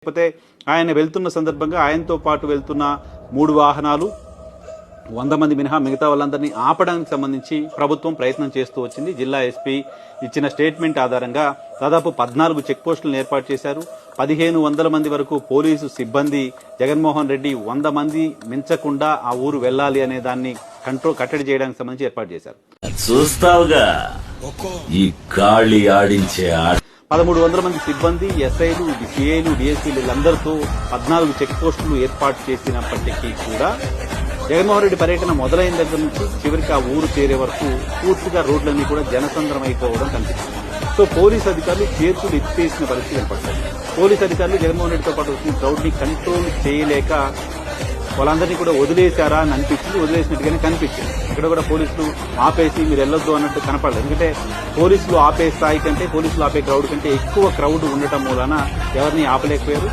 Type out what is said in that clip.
లేకపోతే ఆయన వెళ్తున్న సందర్భంగా ఆయనతో పాటు వెళ్తున్న 3 వాహనాలు 100 మంది మినహా మిగతా వాళ్ళందరినీ ఆపడానికి సంబంధించి ప్రభుత్వం ప్రయత్నం చేస్తూ వచ్చింది. జిల్లా ఎస్పీ ఇచ్చిన స్టేట్మెంట్ ఆధారంగా దాదాపు 14 చెక్ పోస్టులను ఏర్పాటు చేశారు. 1500 మంది వరకు పోలీసు సిబ్బంది జగన్మోహన్ రెడ్డి 100 మంది మించకుండా ఆ ఊరు వెళ్లాలి అనే దాన్ని కట్టడి చేయడానికి సంబంధించి ఏర్పాటు చేశారు. చూస్తావుగా ఈ గాలి ఆడించే 1300 మంది సిబ్బంది, ఎస్ఐలు, సిఐలు, డిఎస్పీలు వీళ్ళందరితో 14 చెక్ పోస్టులు ఏర్పాటు చేసినప్పటికీ కూడా జగన్మోహన్ రెడ్డి పర్యటన మొదలైన దగ్గర నుంచి చివరికి ఆ ఊరు చేరే వరకు పూర్తిగా రోడ్లన్నీ కూడా జనసంద్రం అయిపోవడం కనిపిస్తుంది. సో పోలీసు అధికారులు చేతులు ఎత్తేసిన పరిస్థితి ఏర్పడతాయి. పోలీసు అధికారులు జగన్మోహన్ రెడ్డితో పాటు వచ్చిన క్రౌడ్ ని కంట్రోల్ చేయలేక వాళ్ళందరినీ కూడా వదిలేశారా అని అనిపించింది. వదిలేసినట్టుగానే కనిపించింది. ఇక్కడ కూడా పోలీసులు ఆపేసి మీరు వెళ్ళొద్దు అన్నట్టు కనపడలేదు. ఎందుకంటే పోలీసులు ఆపే స్థాయి కంటే పోలీసులు ఆపే క్రౌడ్ కంటే ఎక్కువ క్రౌడ్ ఉండటం మూలన ఎవరిని ఆపలేకపోయారు.